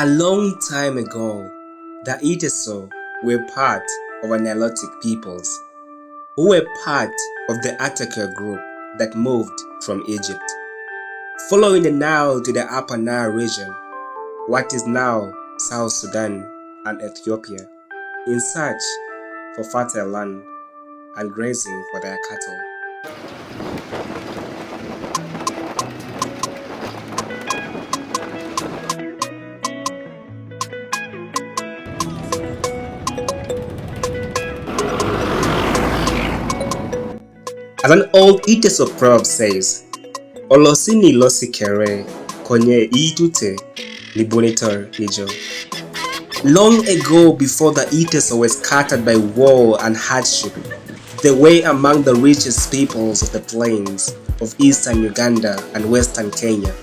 A long time ago, the Iteso were part of a Nilotic peoples, who were part of the Akogo group that moved from Egypt, following the Nile to the Upper Nile region, what is now South Sudan and Ethiopia, in search for fertile land and grazing for their cattle. As an old Iteso proverb says, Olosini losikere konye itute libonitor nijo. Long ago, before the Iteso were scattered by war and hardship, they were among the richest peoples of the plains of eastern Uganda and western Kenya.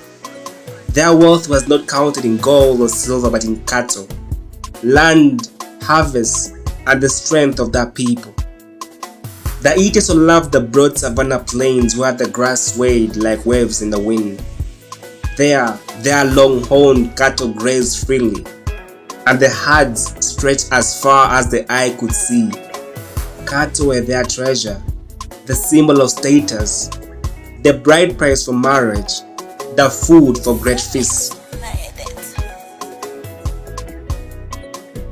Their wealth was not counted in gold or silver but in cattle, land, harvests, and the strength of their people. The Iteso loved the broad savanna plains where the grass swayed like waves in the wind. There, their long-horned cattle grazed freely, and the herds stretched as far as the eye could see. Cattle were their treasure, the symbol of status, the bride price for marriage, the food for great feasts.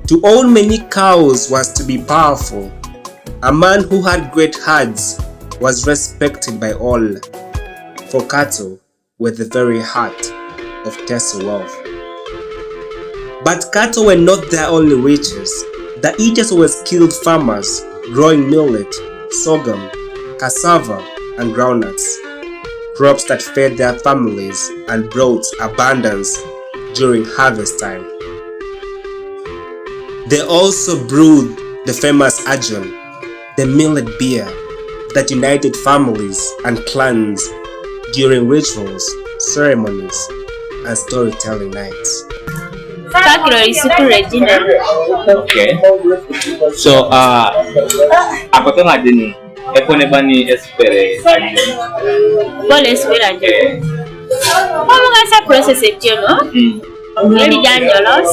To own many cows was to be powerful. A man who had great herds was respected by all, for cattle were the very heart of Teso wealth. But cattle were not their only riches. The Iteso were skilled farmers, growing millet, sorghum, cassava, and groundnuts, crops that fed their families and brought abundance during harvest time. They also brewed the famous adungu, the millet beer that united families and clans during rituals, ceremonies, and storytelling nights. Okay. So, apa tu ada ni? Eko ne bani espere aja. Boleh espere aja. Kamu nggak proses itu, no? Jadi jangan jolos.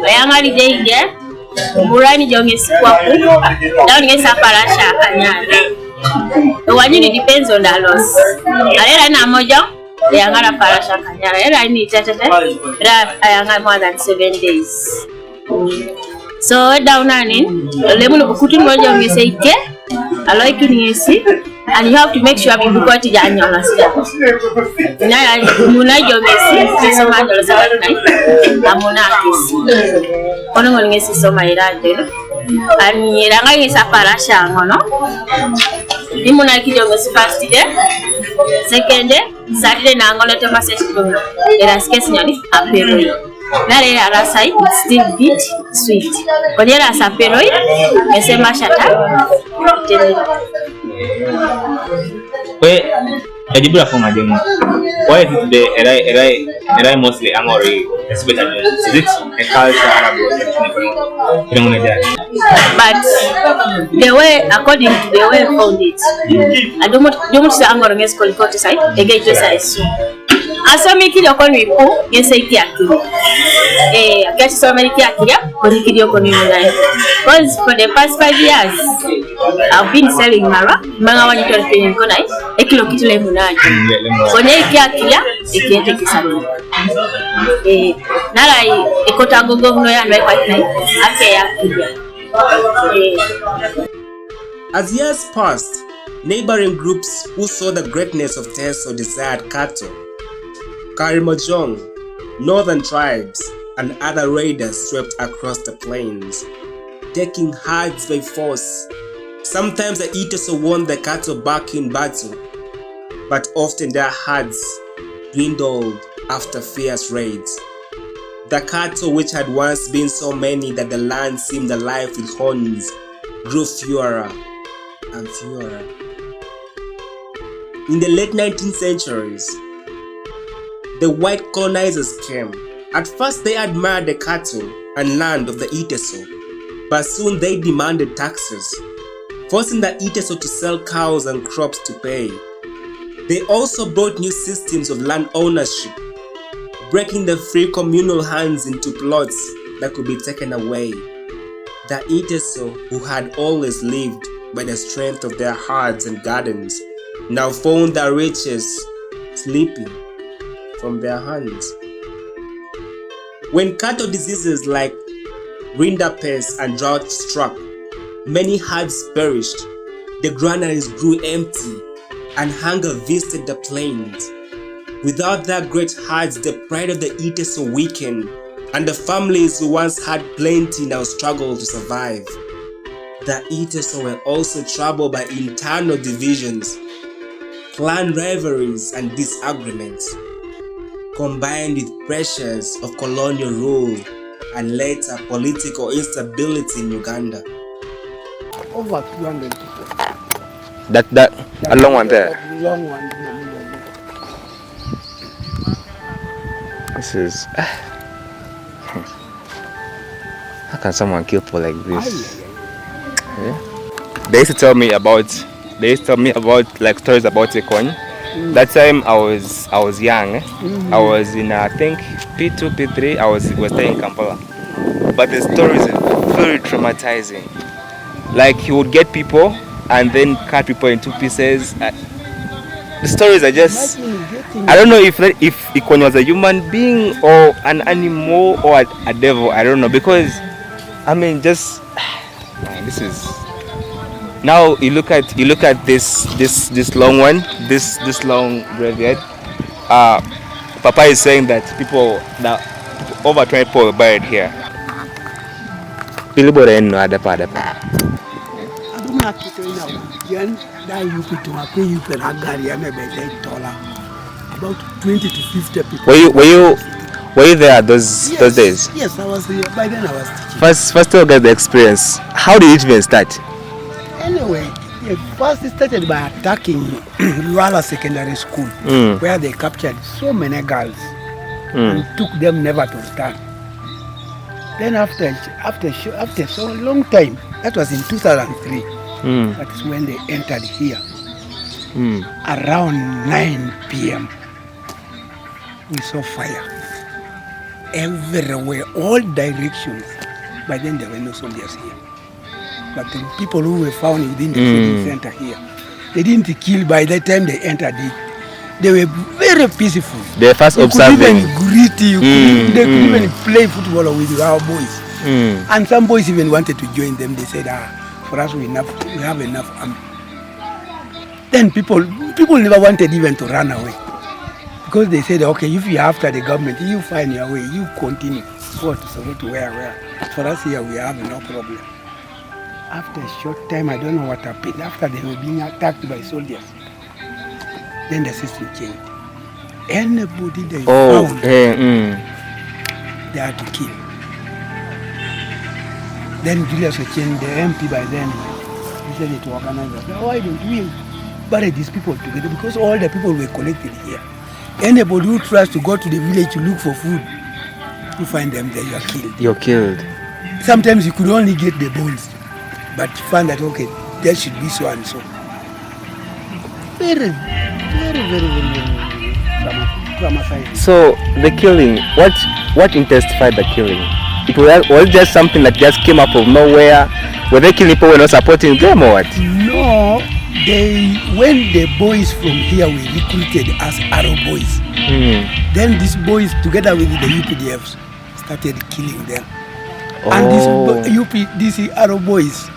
Yang ada di dia. Murani jonge sikwaku down ngesa parasha kanyana wanyuni depends on the loss alera na moja yangara parasha kanyana era ni tete era ayanga more than 7 days so down ani lemulu bukuti moja ngese ike aloiki ngesi and you have to make sure you got it and your last na muna jongesi so mandolo sa amuna kisi ono ngesi so mairade ani ranga ngesa parasha ngono imuna kijongesi first day second day Saturday na ngono to message to era skesi nyoni apero nare arasai it's still bit sweet konyera sapero esema shata we ejibula for majemu why is it the erai mostly angori especially is it a culture but the way according to the way I found it I don't say angori nges kolikoti sai egejo sai so asami kile kwa mipo yese ikiaki akati so many kiaki ya kolikidi oko ni nai because for the past 5 years I've been selling manga wani tolpeni konai ekilo kitule munai konye ikiaki ya ikiete kisatu nalai ekota gogo no ya ndai kwa nai ake ya kija. As years passed, neighboring groups who saw the greatness of Teso desired cattle. Karimojong, northern tribes, and other raiders swept across the plains, taking herds by force. Sometimes the Iteso won the cattle back in battle, but often their herds dwindled after fierce raids. The cattle, which had once been so many that the land seemed alive with horns, grew fewer and fewer. In the late 19th centuries, the white colonizers came. At first they admired the cattle and land of the Iteso, but soon they demanded taxes, forcing the Iteso to sell cows and crops to pay. They also brought new systems of land ownership, breaking the free communal hands into plots that could be taken away. The Iteso, who had always lived by the strength of their herds and gardens, now found their riches slipping from their hands. When cattle diseases like rinderpest and drought struck, many herds perished, the granaries grew empty, and hunger visited the plains. Without their great herds, the pride of the Iteso weakened, and the families who once had plenty now struggled to survive. The Iteso were also troubled by internal divisions, clan rivalries, and disagreements, combined with pressures of colonial rule and later political instability in Uganda. Over 200 people. That a long one there. Long one. This is. How can someone kill people like this? Yeah. They used to tell me about like stories about Ekon. That time I was young. I was in I think P2, P3. I was staying in Kampala. But the stories are very traumatizing. Like he would get people and then cut people into pieces. The stories are just. I don't know if Ekon was a human being or an animal or a devil. I don't know, because I mean just this is. Now you look at this long one, this long graveyard. Papa is saying that over 20 people were buried here. About 20 to 50 people. Were you there those days? Yes, I was here. By then I was teaching. First tell us the experience. How did it even start? Anyway, it first started by attacking Luala Secondary School, where they captured so many girls and took them never to return. Then after so long time, that was in 2003, that is when they entered here. Around 9 p.m. we saw fire everywhere, all directions. By then there were no soldiers here. But the people who were found within the training center here, they didn't kill by the time they entered it. They were very peaceful. They were fast observing. Could even greet you. They could even play football with our boys. And some boys even wanted to join them. They said, for us we have enough army. Then people never wanted even to run away. Because they said, okay, if you're after the government, you find your way, you continue. Go to Soroti, where. For us here, we have no problem. After a short time, I don't know what happened. After they were being attacked by soldiers, then the system changed. Anybody they found, they had to kill. Then Julius Ochen, the MP by then, he said to organize us. Why don't we bury these people together? Because all the people were collected here. Anybody who tries to go to the village to look for food, you find them there, you are killed. You're killed. Sometimes you could only get the bones, but you find that, okay, there should be so and so. Very traumatizing. So the killing, what intensified the killing? It was just something that just came up of nowhere. Were they killing people who were not supporting them or what? No, when the boys from here were recruited as Arrow boys, then these boys together with the UPDFs started killing them. And these Arrow boys,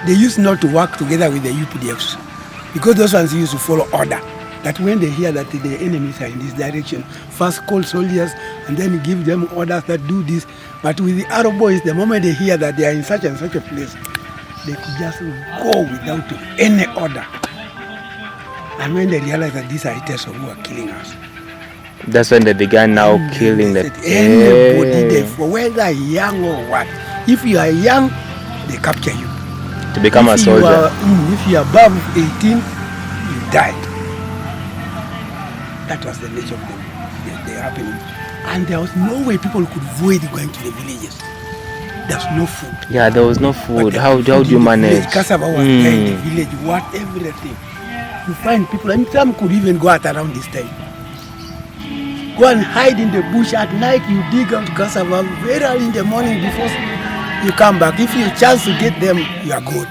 they used not to work together with the UPDFs because those ones used to follow order. That when they hear that the enemies are in this direction, first call soldiers and then give them orders that do this. But with the Arrow boys, the moment they hear that they are in such and such a place, they could just go without any order. And when they realize that these are Iteso who are killing us, that's when they began now killing the anybody, whether young or what. If you are young, they capture you. To become a soldier. If you are above 18, you die. That was the nature of the happening. And there was no way people could avoid going to the villages. There's no food. Yeah, there was no food. How do you manage? Cassava was there in the village, what, everything. You find people, and some could even go out around this time. Go and hide in the bush at night. You dig out cassava very early in the morning before you come back. If you chance to get them, you are good.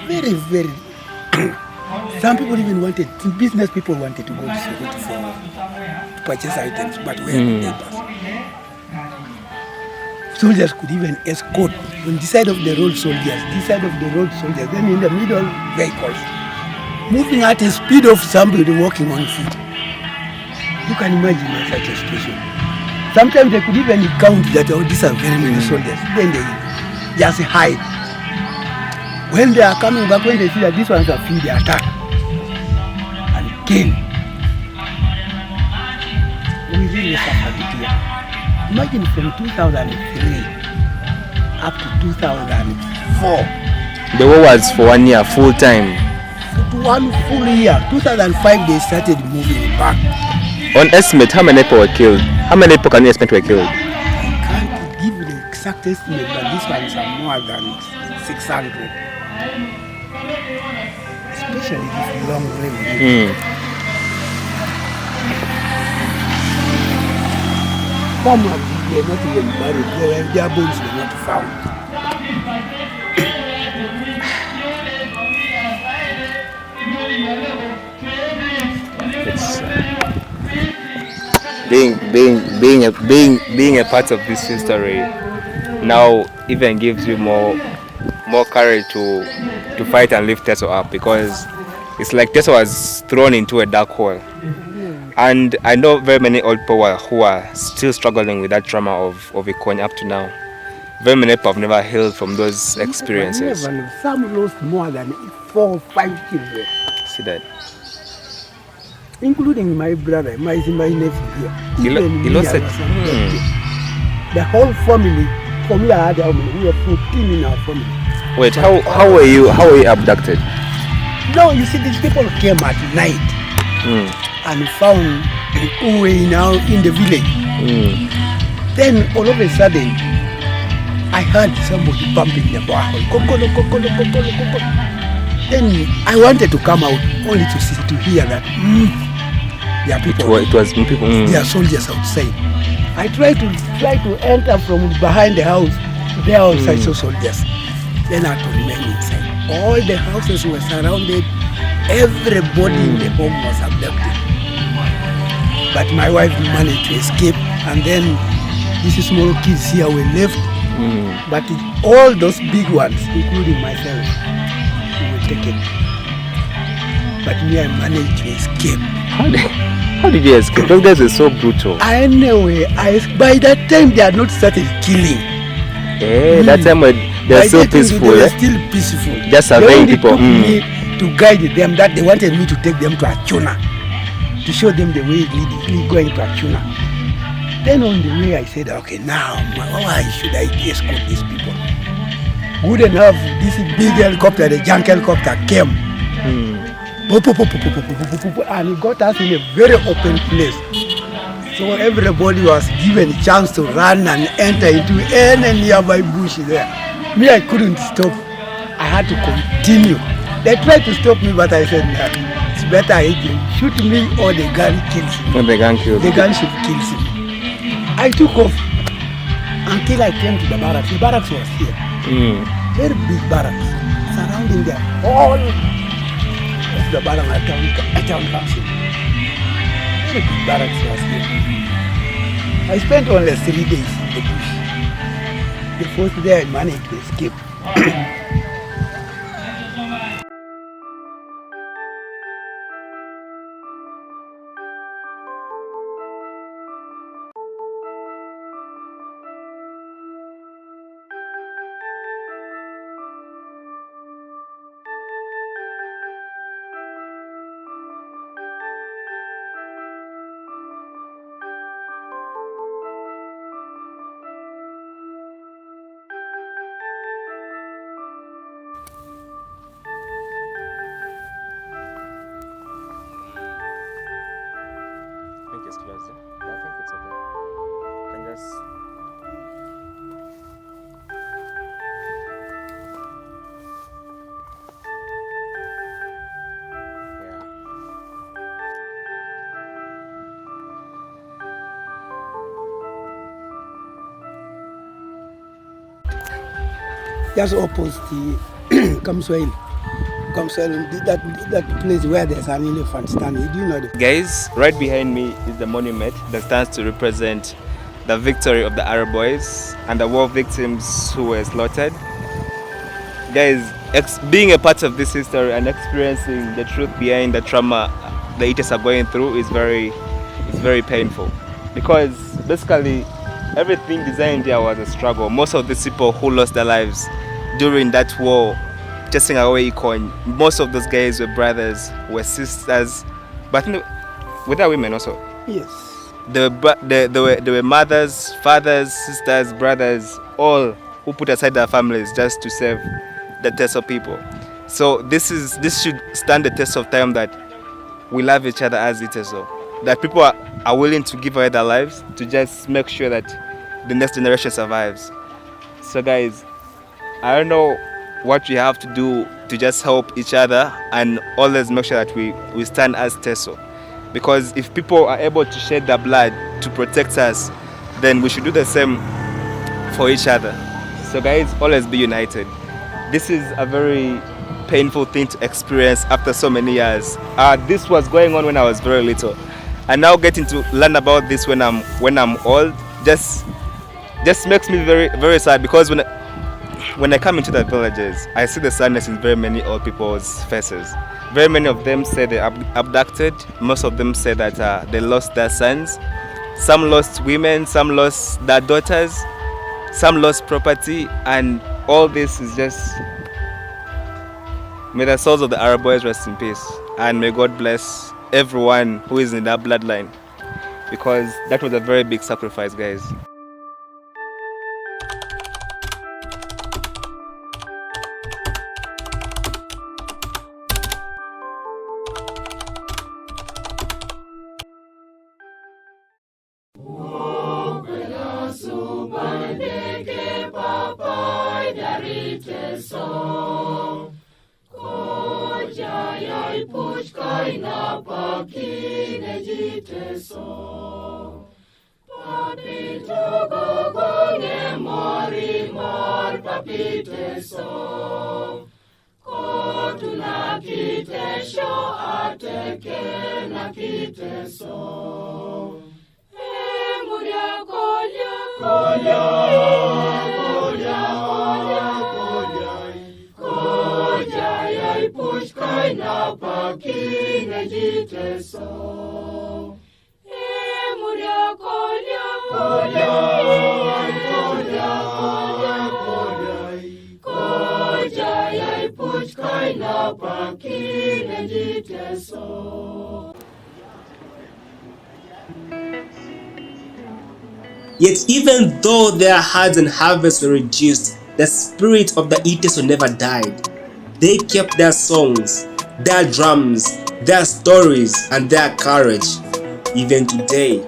Very, very. Some people even wanted, business people wanted to go to Soroti to purchase items, but we had papers. Soldiers could even escort on this side of the road soldiers, this side of the road soldiers, then in the middle vehicles, moving at a speed of somebody walking on foot. You can imagine such a situation. Sometimes they could even count that, oh, these are very many soldiers. Then they just hide. When they are coming back, when they see that these ones are free, they attack and kill. We really suffered it here. Imagine from 2003 up to 2004. The war was for 1 year, full time. For 1 full year. 2005 they started moving back. On estimate, how many people were killed? How many people can you estimate were killed? I can't give the exact estimate, but these ones are more than 600. Especially this long range. Some of them were not even buried, their bones were not found. It's being a part of this history now even gives you more courage to fight and lift Teso up, because it's like Teso was thrown into a dark hole. And I know very many old people who are still struggling with that trauma of Ikon up to now. Very many people have never healed from those experiences. Some lost more than 4 or 5 children. See that? Including my brother, my nephew here. He lost it. The whole family, for me, I had we were 14 in our family. Wait, how were you abducted? No, you see, these people came at night and found Uwe now in the village. Then all of a sudden, I heard somebody pumping the bar. Then I wanted to come out only to hear that there are people. It was people. There are soldiers outside. I tried to enter from behind the house. There also I saw soldiers. Then I had to remain inside. All the houses were surrounded. Everybody in the home was abducted. But my wife managed to escape, and then these small kids here were left. But all those big ones, including myself, were taken. But me, I managed to escape. How did you escape? Those guys were so brutal. Anyway, by that time they had not started killing. That time they were so peaceful. They were still peaceful. Just surveying people. Me to guide them, that they wanted me to take them to Achuna, to show them the way leading going to Achuna. Then on the way I said, okay, now why should I escort these people? Good enough, this big helicopter, the junk helicopter came. And it got us in a very open place. So everybody was given a chance to run and enter into any nearby bush there. Me, I couldn't stop. I had to continue. They tried to stop me, but I said, no, it's better I shoot me or the gun kills me. When the gun kills the gunship kills me. I took off until I came to the barracks. The barracks was here. Very big barracks. Surrounding the whole of the barracks at town council. Very big barracks was here. I spent only 3 days in the bush. The first day I managed to escape. just opposite Kamswahili. That place where there's an elephant standing. Do you know that? Guys, right behind me is the monument that stands to represent the victory of the Arab boys and the war victims who were slaughtered. Guys, being a part of this history and experiencing the truth behind the trauma the Iteso are going through is very painful, because basically everything designed here was a struggle. Most of these people who lost their lives during that war chasing away Ikon, most of those guys were brothers, were sisters, but were there women also? Yes. There were mothers, fathers, sisters, brothers, all who put aside their families just to save the Teso people. So this should stand the test of time, that we love each other as Iteso, that people are willing to give away their lives to just make sure that the next generation survives. So guys, I don't know what we have to do to just help each other and always make sure that we stand as Teso. Because if people are able to shed their blood to protect us, then we should do the same for each other. So guys, always be united. This is a very painful thing to experience after so many years. This was going on when I was very little, and now getting to learn about this when I'm old just makes me very, very sad, because when I come into the villages, I see the sadness in very many old people's faces. Very many of them say they abducted. Most of them say that they lost their sons. Some lost women, some lost their daughters, some lost property, and all this is just... May the souls of the Arab boys rest in peace, and may God bless everyone who is in that bloodline, because that was a very big sacrifice, guys. Yet even though their herds and harvests were reduced, the spirit of the Iteso never died. They kept their songs, their drums, their stories, and their courage. Even today,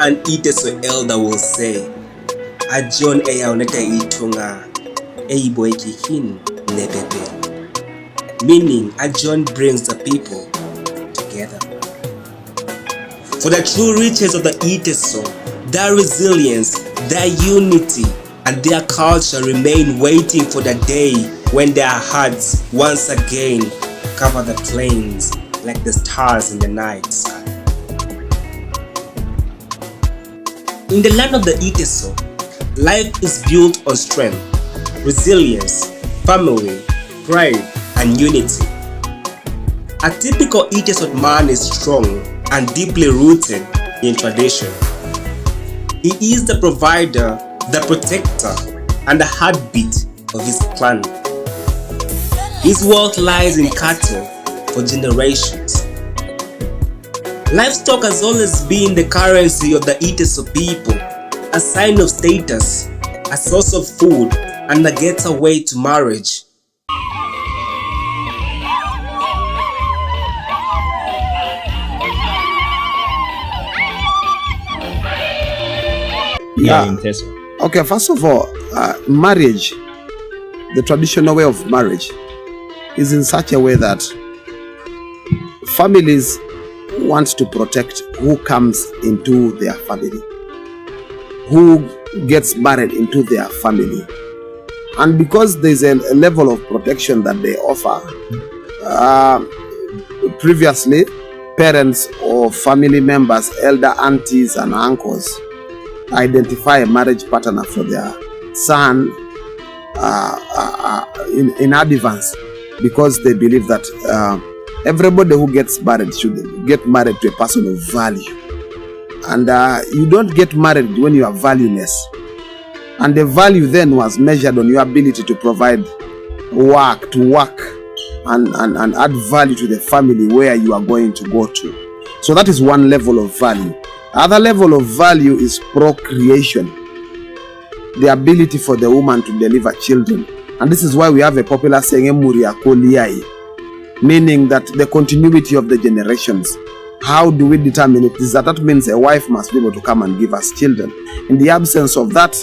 an Iteso elder will say, Ajon eyaoneta itunga, eiboeki hin nepepe. Meaning, Ajon brings the people together. For the true riches of the Iteso, their resilience, their unity, and their culture remain waiting for the day when their hearts once again cover the plains like the stars in the night sky. In the land of the Iteso, life is built on strength, resilience, family, pride, and unity. A typical Iteso man is strong and deeply rooted in tradition. He is the provider, the protector, and the heartbeat of his clan. His wealth lies in cattle for generations. Livestock has always been the currency of the Iteso people, a sign of status, a source of food, and a gateway to marriage. Yeah. Okay, first of all, marriage, the traditional way of marriage, is in such a way that families want to protect who comes into their family, who gets married into their family. And because there's a level of protection that they offer, previously, parents or family members, elder aunties and uncles, identify a marriage partner for their son in advance, because they believe that everybody who gets married should get married to a person of value. And you don't get married when you are valueless. And the value then was measured on your ability to provide work and add value to the family where you are going to go to. So that is one level of value. Other level of value is procreation, the ability for the woman to deliver children. And this is why we have a popular saying, Amuria, meaning that the continuity of the generations. How do we determine it? That means a wife must be able to come and give us children. In the absence of that,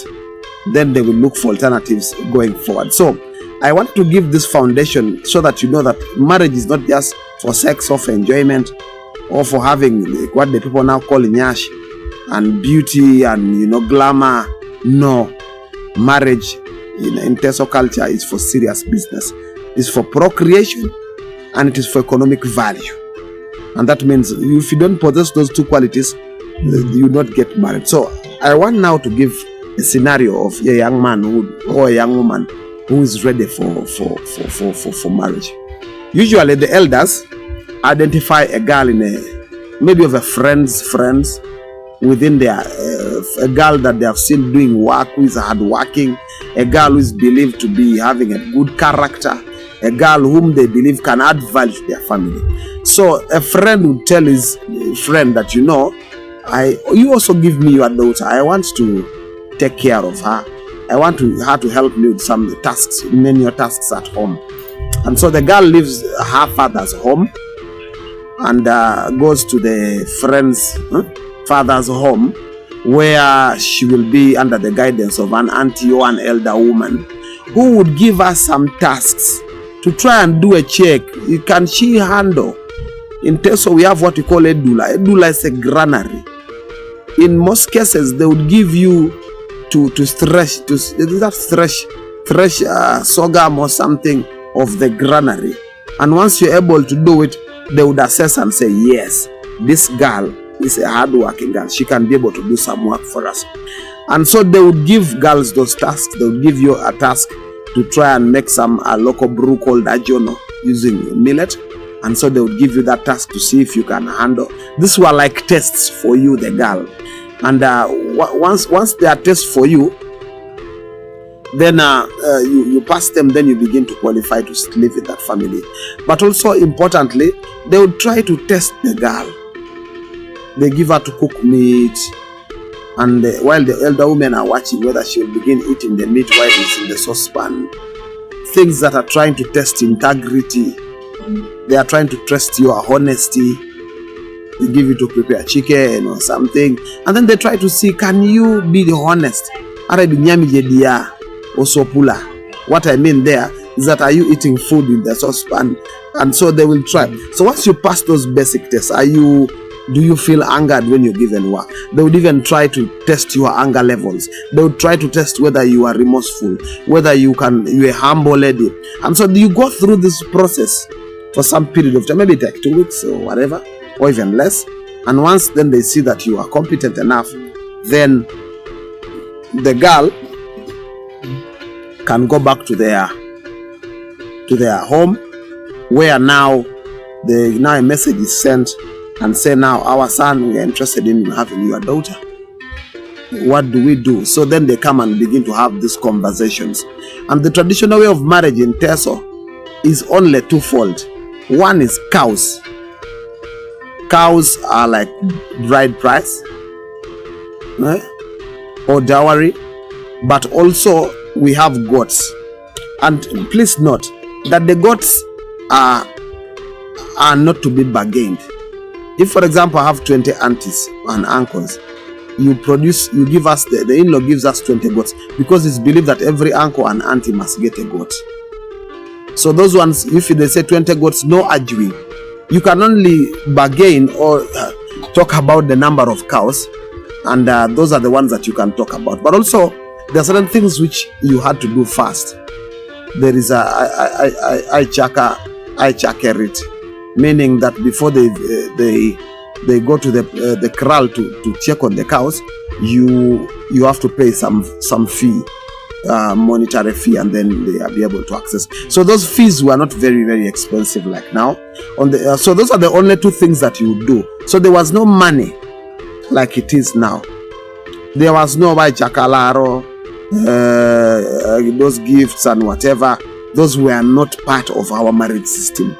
then they will look for alternatives going forward. So I want to give this foundation so that you know that marriage is not just for sex or for enjoyment or for having what the people now call nyash and beauty and glamour. No, marriage in Teso culture is for serious business. It's for procreation and it is for economic value. And that means if you don't possess those two qualities, you will not get married. So I want now to give a scenario of a young man or a young woman who is ready for marriage. Usually the elders identify a girl in maybe of a friends within their a girl that they have seen doing work, who is hardworking, a girl who is believed to be having a good character, a girl whom they believe can add value to their family. So a friend would tell his friend that, you also give me your daughter. I want to take care of her. I want her to help me with some tasks, menial tasks at home. And so the girl leaves her father's home and goes to the friend's father's home, where she will be under the guidance of an auntie or an elder woman who would give her some tasks to try and do a check. Can she handle? In Teso, we have what we call edula. Edula is a granary. In most cases, they would give you to thresh sorghum or something of the granary. And once you're able to do it, they would assess and say, yes, this girl is a hard-working girl. She can be able to do some work for us. And so they would give girls those tasks. They would give you a task to try and make a local brew called ajono using millet. And so they would give you that task to see if you can handle. These were like tests for you, the girl. And once they are tests for you, then you pass them, then you begin to qualify to live with that family. But also importantly, they would try to test the girl. They give her to cook meat, and while the elder women are watching whether she will begin eating the meat while it's in the saucepan. Things that are trying to test integrity. They are trying to test your honesty. They give you to prepare chicken or something, and then they try to see, can you be the honest? What I mean there is that, are you eating food in the saucepan? And so they will try. So once you pass those basic tests, do you feel angered when you're given work? They would even try to test your anger levels. They would try to test whether you are remorseful, whether you're a humble lady. And so you go through this process for some period of time, maybe like 2 weeks or whatever, or even less. And once then they see that you are competent enough, then the girl can go back to their home, where now a message is sent and say, now our son, we are interested in having your daughter. What do we do? So then they come and begin to have these conversations. And the traditional way of marriage in Teso is only twofold. One is cows. Cows are like bride price, or dowry, but also we have goats. And please note that the goats are not to be bargained. If, for example, I have 20 aunties and uncles, you give us, the in-law gives us 20 goats, because it's believed that every uncle and auntie must get a goat. So those ones, if they say 20 goats, no arguing. You can only bargain or talk about the number of cows, and those are the ones that you can talk about. But also, there are certain things which you had to do first. there is a Ichaka rite, meaning that before they go to the kraal to check on the cows, you have to pay some fee, monetary fee, and then they are be able to access. So those fees were not very, very expensive like now. So those are the only two things that you do. So there was no money like it is now. There was no Jakalaro, those gifts and whatever. Those were not part of our marriage system.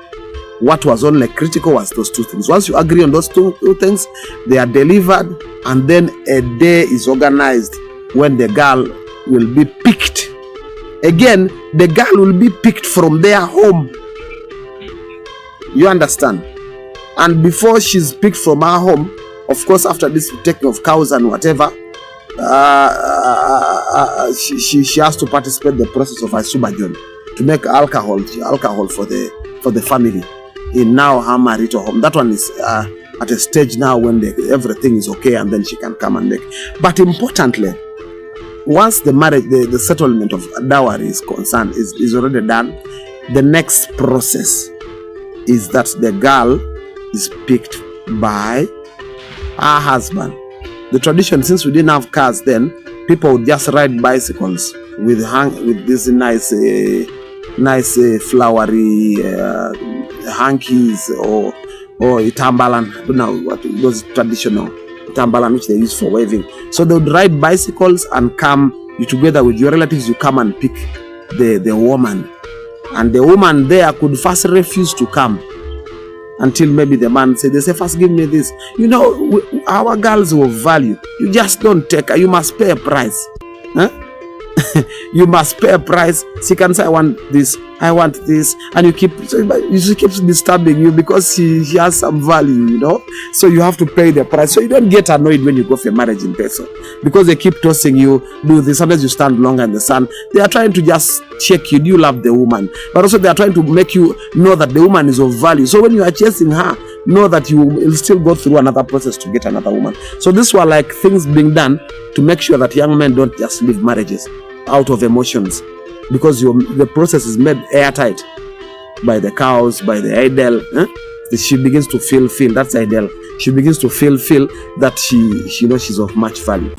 What was only critical was those two things. Once you agree on those two things, they are delivered, and then a day is organized when the girl will be picked. Again, the girl will be picked from their home. You understand? And before she's picked from her home, of course, after this taking of cows and whatever, she has to participate in the process of isubajon, to make alcohol for the family in now her married home. That one is at a stage now when everything is okay, and then she can come and make. But importantly, once the marriage, the settlement of dowry is concerned, is already done, the next process is that the girl is picked by her husband. The tradition, since we didn't have cars then, people would just ride bicycles with these nice flowery hankies or itambalan. I don't know what it was, traditional itambalan which they use for waving. So they would ride bicycles and come, you together with your relatives, you come and pick the woman. And the woman there could first refuse to come until maybe the man said, they say, first give me this. You know, our girls will value. You just don't take her. You must pay a price. Huh? You must pay a price. She can say, I want this, and you keep she keeps disturbing you because she has some value, you know. So you have to pay the price. So you don't get annoyed when you go for a marriage in Teso, because they keep tossing you, do this. Sometimes you stand longer in the sun. They are trying to just check you. Do you love the woman? But also they are trying to make you know that the woman is of value. So when you are chasing her, know that you will still go through another process to get another woman. So these were like things being done to make sure that young men don't just leave marriages out of emotions, because the process is made airtight by the cows, by the idol. She begins to feel that's idol. She begins to feel that she knows she's of much value.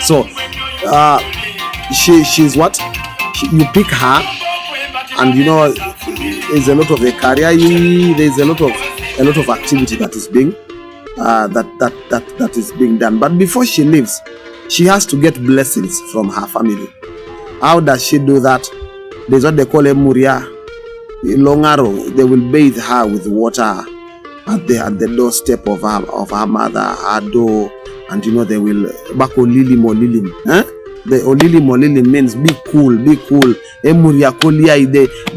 So she's what? You pick her, and you know there's a lot of a career. There's a lot of activity that is being that is being done. But before she leaves, she has to get blessings from her family. How does she do that? There's what they call Amuria. Longaro, they will bathe her with water at the doorstep of her mother, her door. And you know they will bako lilim or lilim. The olilim or lilim means be cool. Emuria kolia,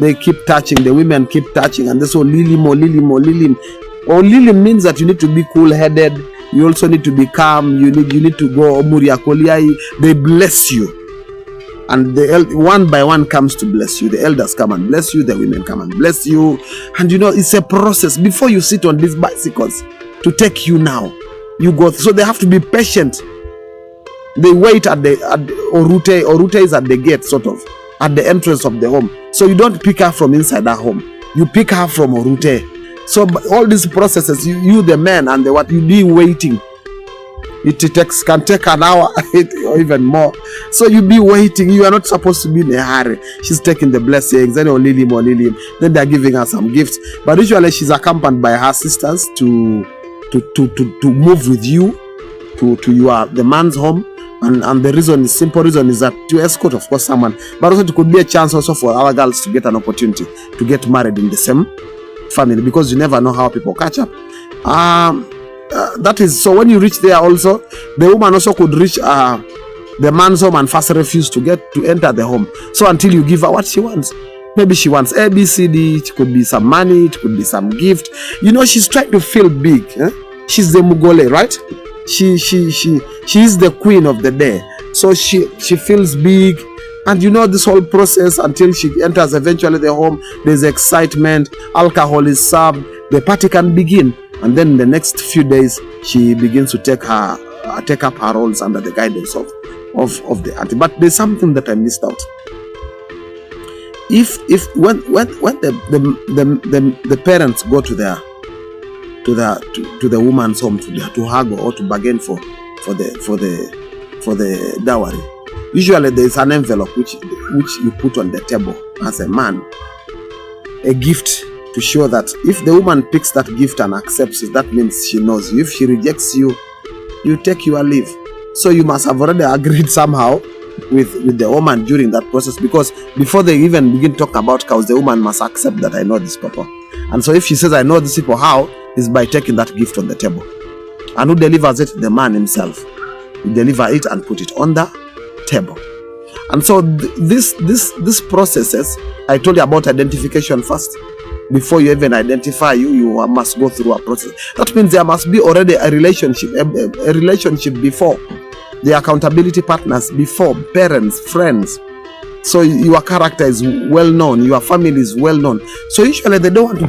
they keep touching, the women keep touching, and this olilim or lilim or lilim. Or lilim means that you need to be cool-headed. You also need to be calm. You need to go Omuria kolia. They bless you, and one by one comes to bless you. The elders come and bless you. The women come and bless you. And you know it's a process before you sit on these bicycles to take you now. You go, so they have to be patient. They wait at Orute is at the gate, sort of at the entrance of the home. So you don't pick her from inside her home. You pick her from Orute. So all these processes, you the men and the what, you be waiting. It can take an hour or even more. So you be waiting. You are not supposed to be in a hurry. She's taking the blessings, then Lilim. Then they're giving her some gifts. But usually she's accompanied by her sisters to move with you to the man's home. And the reason, simple reason, is that to escort, of course, someone, but also it could be a chance also for our girls to get an opportunity to get married in the same family, because you never know how people catch up. That is, so when you reach there also, the woman also could reach the man's home and first refuse to enter the home. So until you give her what she wants. Maybe she wants A, B, C, D, it could be some money, it could be some gift. You know, she's trying to feel big. She's the Mugole, right? She is the queen of the day. So she feels big. And you know this whole process until she enters eventually the home, there's excitement, alcohol is served, the party can begin. And then in the next few days, she begins to take up her roles under the guidance of the auntie. But there's something that I missed out. When the parents go to the woman's home to hug or to bargain for the dowry, usually there is an envelope which you put on the table as a man, a gift to show that if the woman picks that gift and accepts it, that means she knows you. If she rejects you, you take your leave. So you must have already agreed somehow with the woman during that process, because before they even begin talking about cows, the woman must accept that I know this people. And so if she says I know these people, how? Is by taking that gift on the table. And who delivers it? The man himself. He delivers it and put it on the table. And so this processes, I told you about identification first. Before you even identify you must go through a process. That means there must be already a relationship before. The accountability partners before, parents, friends. So your character is well known, your family is well known. So usually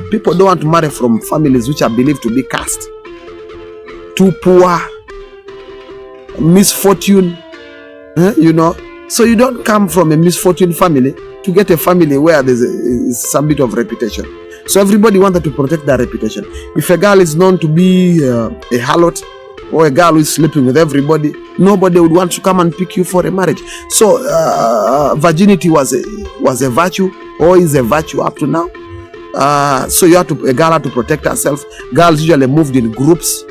people don't want to marry from families which are believed to be caste, too poor, misfortune, you know. So you don't come from a misfortune family to get a family where there's some bit of reputation. So everybody wanted to protect their reputation. If a girl is known to be a harlot, or a girl who is sleeping with everybody, nobody would want to come and pick you for a marriage. So virginity was a virtue, or is a virtue up to now. So a girl had to protect herself. Girls usually moved in groups.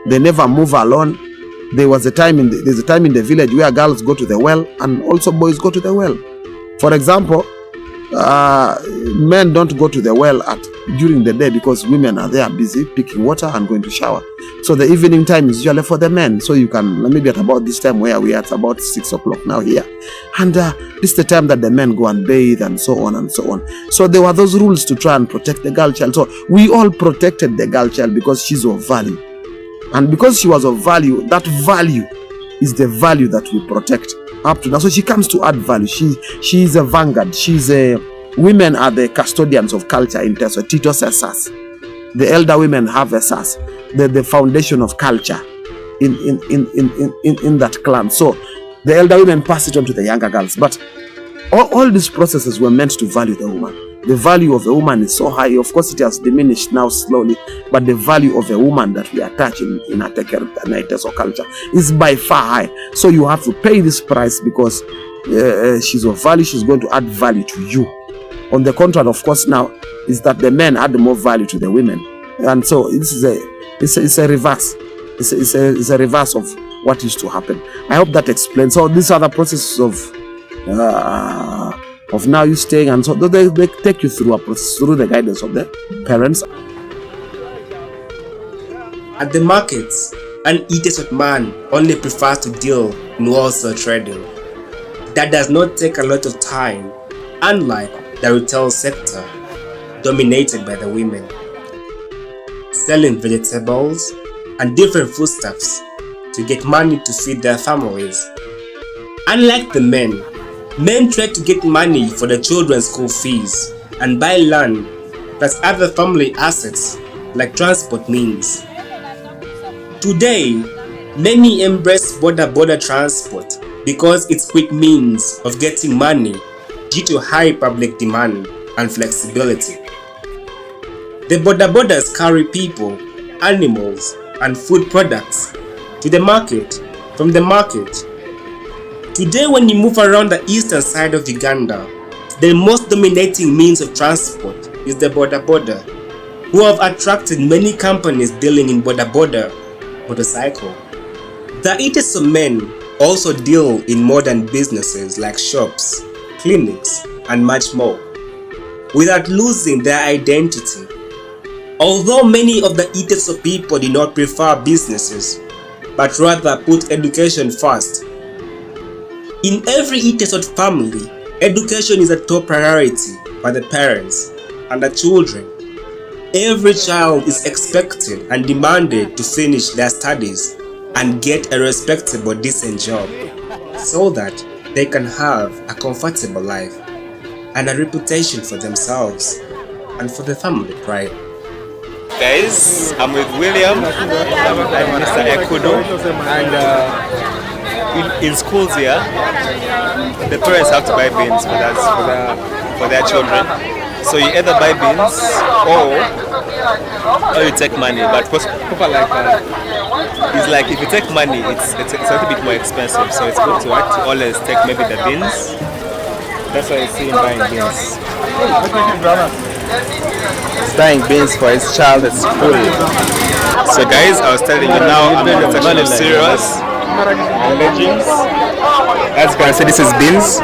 They never move alone. There's a time in the village where girls go to the well and also boys go to the well. For example, men don't go to the well during the day because women are there busy picking water and going to shower. So the evening time is usually for the men. So you can, maybe at about this time where we are, at about 6 o'clock now here. And this is the time that the men go and bathe and so on and so on. So there were those rules to try and protect the girl child. So we all protected the girl child because she's of value. And because she was of value, that value is the value that we protect up to now. So she comes to add value. She is a vanguard. Women are the custodians of culture in Teso. Tito says us. The elder women have a sas, the foundation of culture in that clan. So the elder women pass it on to the younger girls. But all these processes were meant to value the woman. The value of the woman is so high. Of course, it has diminished now slowly, but the value of a woman that we attach in Iteso culture is by far high. So you have to pay this price because she's of value. She's going to add value to you. On the contrary, of course, now is that the men add more value to the women, and so it's a reverse. It's a reverse of what used to happen. I hope that explains. So these are the processes of now you staying, and so they take you through a process, through the guidance of the parents. At the markets, an Iteso man only prefers to deal in wholesale trading. That does not take a lot of time, unlike the retail sector, dominated by the women, selling vegetables and different foodstuffs to get money to feed their families. Unlike the men try to get money for the children's school fees and buy land plus other family assets like transport means. Today, many embrace border transport because it's quick means of getting money due to high public demand and flexibility. The boda carry people, animals, and food products to the market, from the market. Today, when you move around the eastern side of Uganda, the most dominating means of transport is the boda, who have attracted many companies dealing in boda motorcycle. The Iteso men also deal in modern businesses like shops, clinics, and much more, without losing their identity. Although many of the Iteso people do not prefer businesses, but rather put education first. In every Iteso family, education is a top priority by the parents and the children. Every child is expected and demanded to finish their studies and get a respectable, decent job so that they can have a comfortable life and a reputation for themselves and for the family pride. Guys, I'm with William and Mr. Akogo, and in schools here, the parents have to buy beans for their children. So you either buy beans or you take money. But for people like it's like if you take money, it's a little bit more expensive. So it's good to always take maybe the beans. That's why you see him buying beans. He's buying beans for his child at school. So guys, I was telling you now, I'm in the section of cereals and legends. As you can see, this is beans.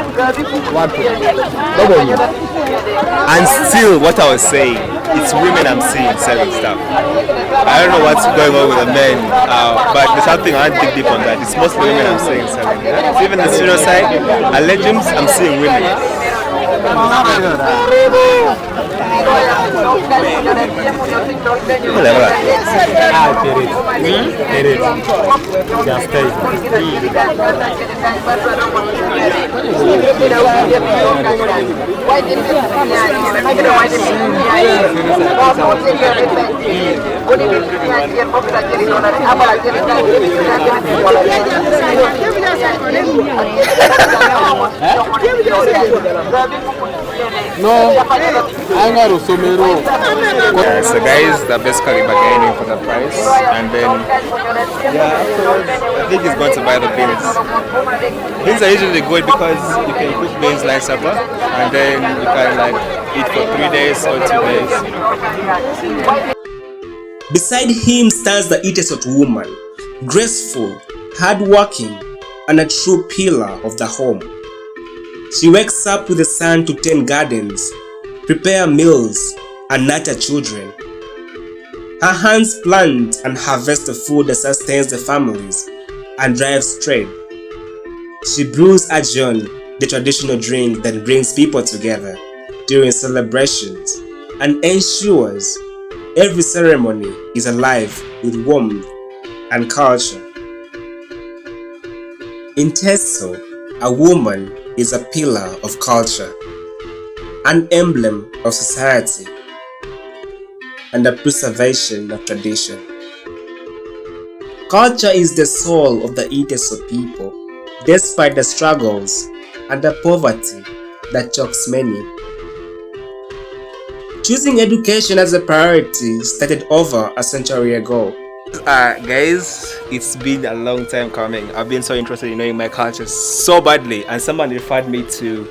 And still, what I was saying, it's women I'm seeing selling stuff. I don't know what's going on with the men, but there's something I want to dig deep on that. It's mostly women I'm seeing selling. Even the cereal side, and legends, I'm seeing women. So guys, they're basically bargaining for the price, and then afterwards, I think he's going to buy the beans. Beans are usually good because you can cook beans like supper, and then you can like eat for 3 days or 2 days. Beside him stands the Iteso woman, graceful, hardworking, and a true pillar of the home. She wakes up with the sun to tend gardens, prepare meals, and nurture children. Her hands plant and harvest the food that sustains the families and drives trade. She brews ajon, the traditional drink that brings people together during celebrations and ensures every ceremony is alive with warmth and culture. In Teso, a woman is a pillar of culture, an emblem of society, and the preservation of tradition. Culture is the soul of the Iteso people, despite the struggles and the poverty that chokes many. Choosing education as a priority started over a century ago. Guys, it's been a long time coming. I've been so interested in knowing my culture so badly, and someone referred me to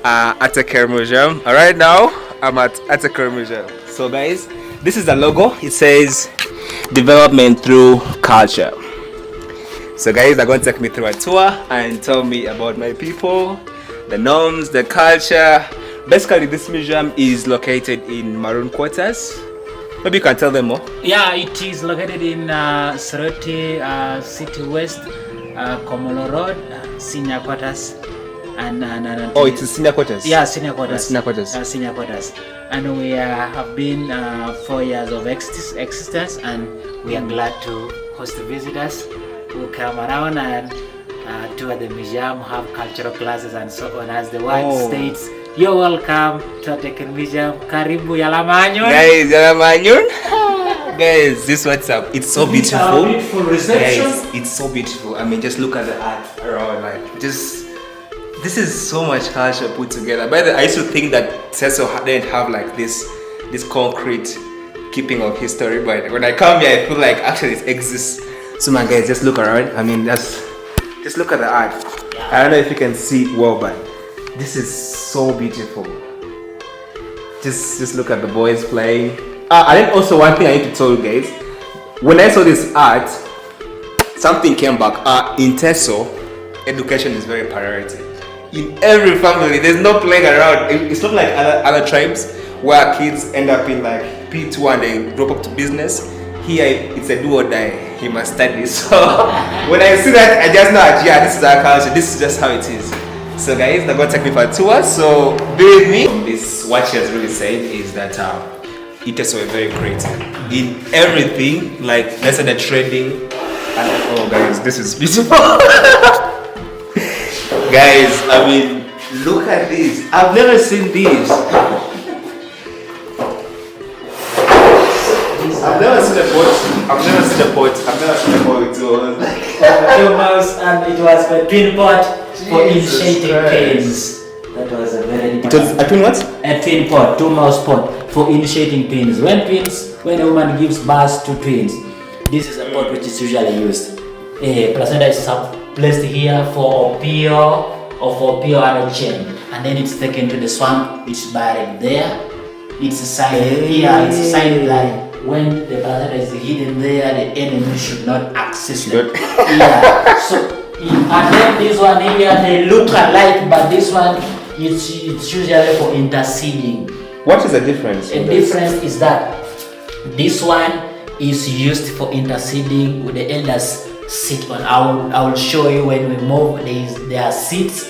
Ateso Museum. Right now, I'm at Ateso Museum. So guys, this is the logo. It says development through culture. So guys, they're going to take me through a tour and tell me about my people, the norms, the culture. Basically, this museum is located in Maroon Quarters. Maybe you can tell them more. Yeah, it is located in Soroti, City West, Communal Road, Senior Quarters. Oh, it's Senior Quarters? Yeah, Senior Quarters. Senior Quarters. Senior Quarters. And we have been 4 years of existence, and we are glad to host the visitors who come around and tour the museum, have cultural classes and so on. As the word states, you're welcome to Ateso Museum. Karibu Yalamanyun. Guys, Yalamanyun. Guys, this what's up. It's so beautiful. Beautiful reception. Guys, it's so beautiful. I mean, just look at the art around. Like, this is so much culture put together. By the way, I used to think that Teso didn't have like this concrete keeping of history, but when I come here, I feel like actually it exists. So my guys, just look around. I mean, just look at the art. I don't know if you can see it well, but this is so beautiful. Just look at the boys playing. I think also one thing I need to tell you guys, when I saw this art, something came back. In Teso, education is very priority. In every family, there's no playing around. It's not like other tribes where kids end up in like P2 and they drop up to business. Here, it's a do or die. He must study. So when I see that, I just know that, yeah, this is our culture. This is just how it is. So guys, they're going to take me for a tour. So be with me. This, what she has really said is that Iteso are very creative in everything. Like let's say the trading. And oh guys, this is beautiful. Guys, I mean, look at this. I've never seen this. I've never seen a pot. I've never seen a pot. It was like 2 months, and it was a twin pot for initiating pains. That was a very It was a twin what? A twin pot, 2 mouse pot for initiating pains. When a woman gives birth to twins, this is a pot which is usually used. A placenta is placed here for pure and a chain, and then it's taken to the swamp. It's buried there. It's a sign here. It's a sign that when the placenta is hidden there, the enemy should not access it. Yeah. So and then this one here, they look alike, but this one it's usually for interceding. What is the difference? The difference is that this one is used for interceding with the elders sit on. I will show you when we move. There are seats,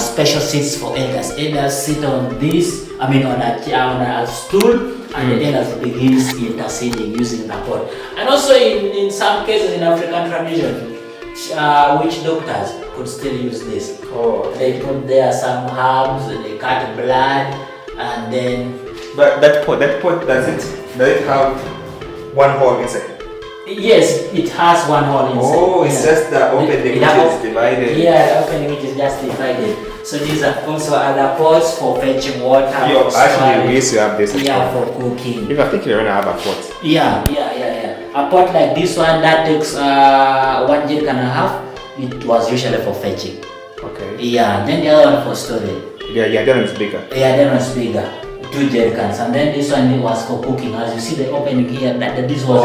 special seats for elders. Elders sit on this, on a stool, and the elders begins interceding using the pot. And also in some cases in African tradition, witch doctors could still use this. Oh. They put there some herbs, they cut blood, and then. But that pot does it have one hole inside? Yes, it has one hole inside. Oh, it's just the opening which is divided. Yeah, the opening which is just divided. So these are also other pots for fetching water. Actually, we used to have this. Yeah, for cooking. If I think you're gonna have a pot. Yeah. A pot like this one that takes 1 jerrycan and a half. It was usually for fetching. Okay. Yeah, then the other one for storage. Yeah, that one's bigger. Yeah, that one's bigger. 2 jerrycans, and then this one was for cooking. As you see the opening here, that this was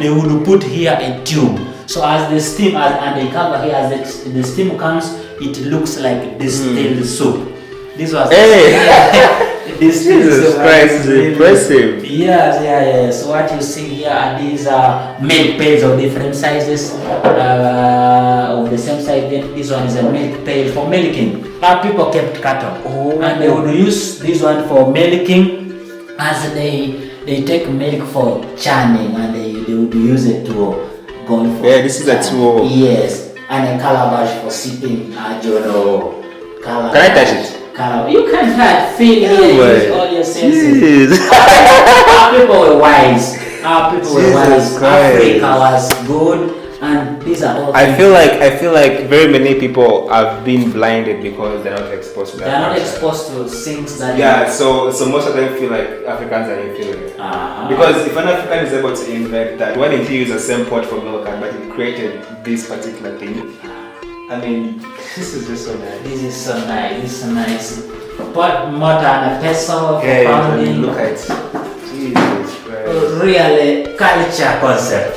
they would put here a tube. So as the steam and they cover here, as the steam comes, it looks like distilled soup. This was Jesus Christ, is impressive. Yeah. So what you see here are these milk pails of different sizes of the same size. Then this one is a milk pail for milking. Our people kept cattle, and they would use this one for milking, as they take milk for churning, and they would use it to go for. Yeah, this is a tool. Yes, and a calabash for sipping. Jono. Can I touch it? You can touch, feel it, use all your senses. Our people were wise. Africa was good, and these are all. I feel like very many people have been blinded because they're not exposed to that. They're not exposed to things that. Yeah, so most of them feel like Africans are inferior. Because if an African is able to invent that, why didn't he use the same pot for milk, but he created this particular thing? I mean, this is just so nice. This is so nice. Pot mortar and a pestle. Yeah, look at it. Jesus Christ. Really culture concept.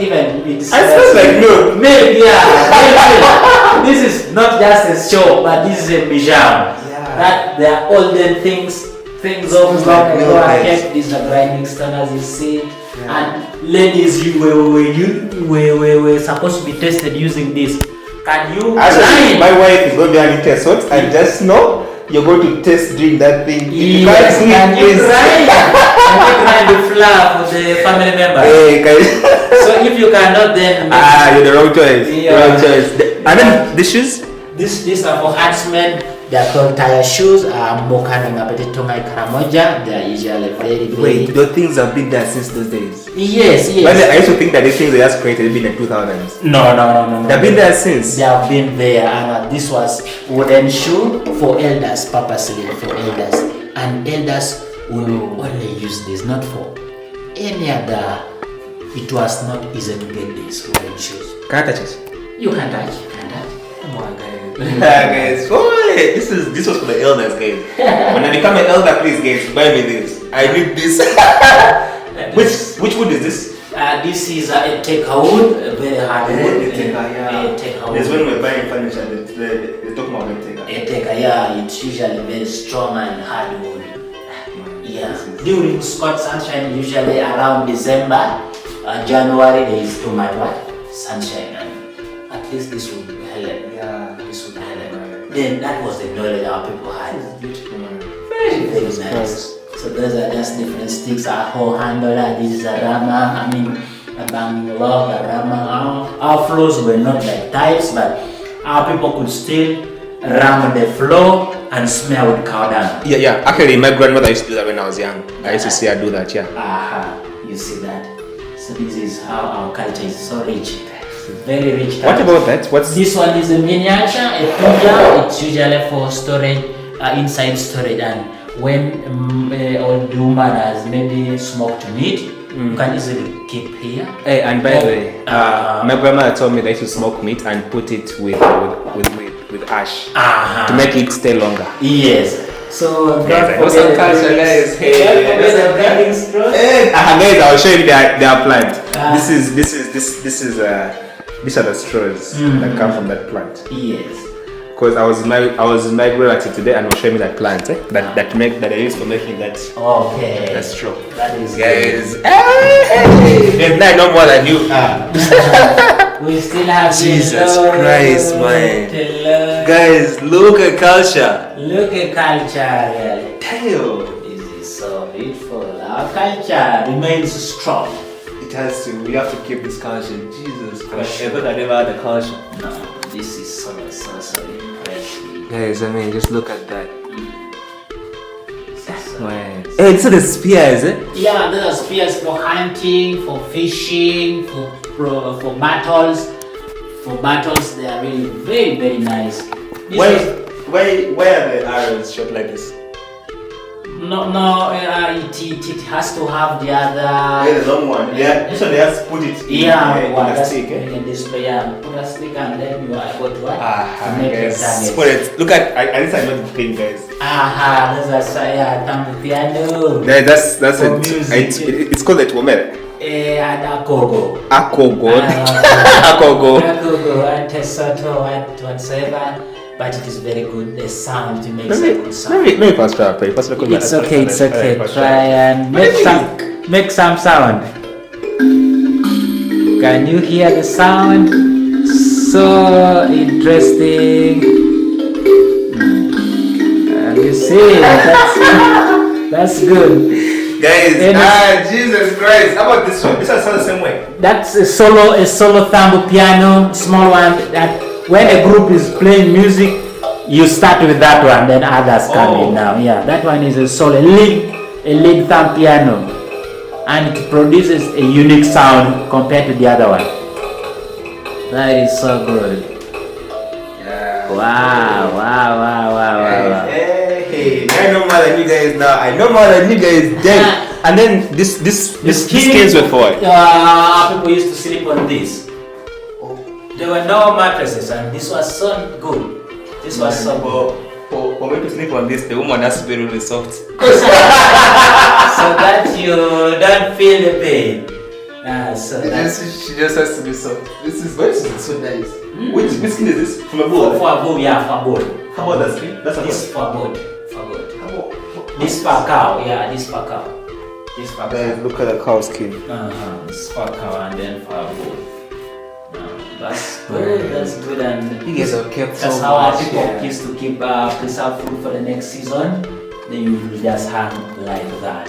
Even it smells like milk. Milk. This is not just a show, but this is a museum. That there are olden things of like these are grinding stone, as you see. And ladies, we were supposed to be tested using this. Can you actually, my wife is going to be an Iteso, and just know you're going to test doing that thing. Yes, can you grind the flour for the family members? So if you cannot, then you're the wrong choice. And then the shoes? These are for huntsmen. They are called tire shoes. They are usually very. Wait, those things have been there since those days? Yes. But I used to think that these things were just created in the 2000s. No. They've been there since? They have been there, and this was wooden shoe for elders, purposely for elders. And elders will only use use this not for any other. It was not easy to get this wooden shoes. Can I touch it? You can touch. Come on, guys. Guys, this was for the elders, guys. When I become an elder, please, guys, buy me this. I need this. Which wood is this? This is a Teka wood, very hard wood. Teka wood. There's when we're buying furniture, they talk about Teka. Teka, yeah, it's usually very strong and hard wood. Yeah. During Scott sunshine, usually around December, January, there is too much sunshine, and at least this would help. Yeah, this would help. Then that was the knowledge our people had. It's beautiful, man. Very, very nice. So those are just different sticks. A whole handler. This is a rama. I mean, a banging log, a rama. Our floors were not like tiles, but our people could still ram the floor and smell with cow dung. Yeah. Actually, my grandmother used to do that when I was young. I used to see her do that. Yeah. You see that. So this is how our culture is so rich. Very rich culture. What about that? What's this one? Is a miniature, a tuja. It's usually for storage, inside storage, and when old woman has maybe smoked meat, you can easily keep here. Hey, and by the way, my grandmother told me that you smoke meat and put it with ash to make it stay longer. Yes. So guys, culture, guys. Guys, I'll show you their plant. These are the straws that come from that plant. Yes. Because I was in my relative today and was showing me that plant that I use for making that. Okay. That straw. That is guys. There's no more than you are. We still have Jesus Christ, man. Guys, look at culture. Look at culture, really. Damn. This is so beautiful. Our culture remains strong. It has to. We have to keep this culture. Jesus Christ. I thought I never had a culture. No, this is so impressive. Guys, I mean, just look at that. Hey, these are the spears, eh? Yeah, these are spears for hunting, for fishing, for battles. For battles, they are really very, very nice. Why are the arrows shaped like this? No, it has to have the other. Yeah, the long one. Yeah, this one they have to put it in a stick. In a display, put a stick and then you are able to make it. Look at this. I know the thing, guys. That's a thumb piano. Yeah, that's it. It's called a Omalewa. Akogo. Akogo. Ateso, whatsoever. But it is very good. The sound, it makes a good sound. Maybe Pastor. It's okay. Try and make some sound. Can you hear the sound? So interesting. You see, that's good. Guys, Jesus Christ! How about this one? This one sounds the same way. That's a solo thumb piano, small one. That when a group is playing music, you start with that one, then others come in now. Yeah, that one is a solo lead thumb piano, and it produces a unique sound compared to the other one. That is so good. Yeah. Wow. Hey, I know more than you guys now. I know more than you guys then. And then these skins were for what? People used to sleep on this. There were no mattresses, and this was so good. This was so good. For me to sleep on this, the woman has to be really soft. So that you don't feel the pain. She just has to be soft. This is so nice. Which skin is this? From a bull? For a bull, yeah, for a bull. How about that skin? That's this for a bull. This for cow, yeah, this for cow. This for cow. Look at the cow skin. This for cow and then for a bull. That's good. That's good, and you guys have kept that's so how much, our people used to keep preserved food for the next season. Then you will just hang like that.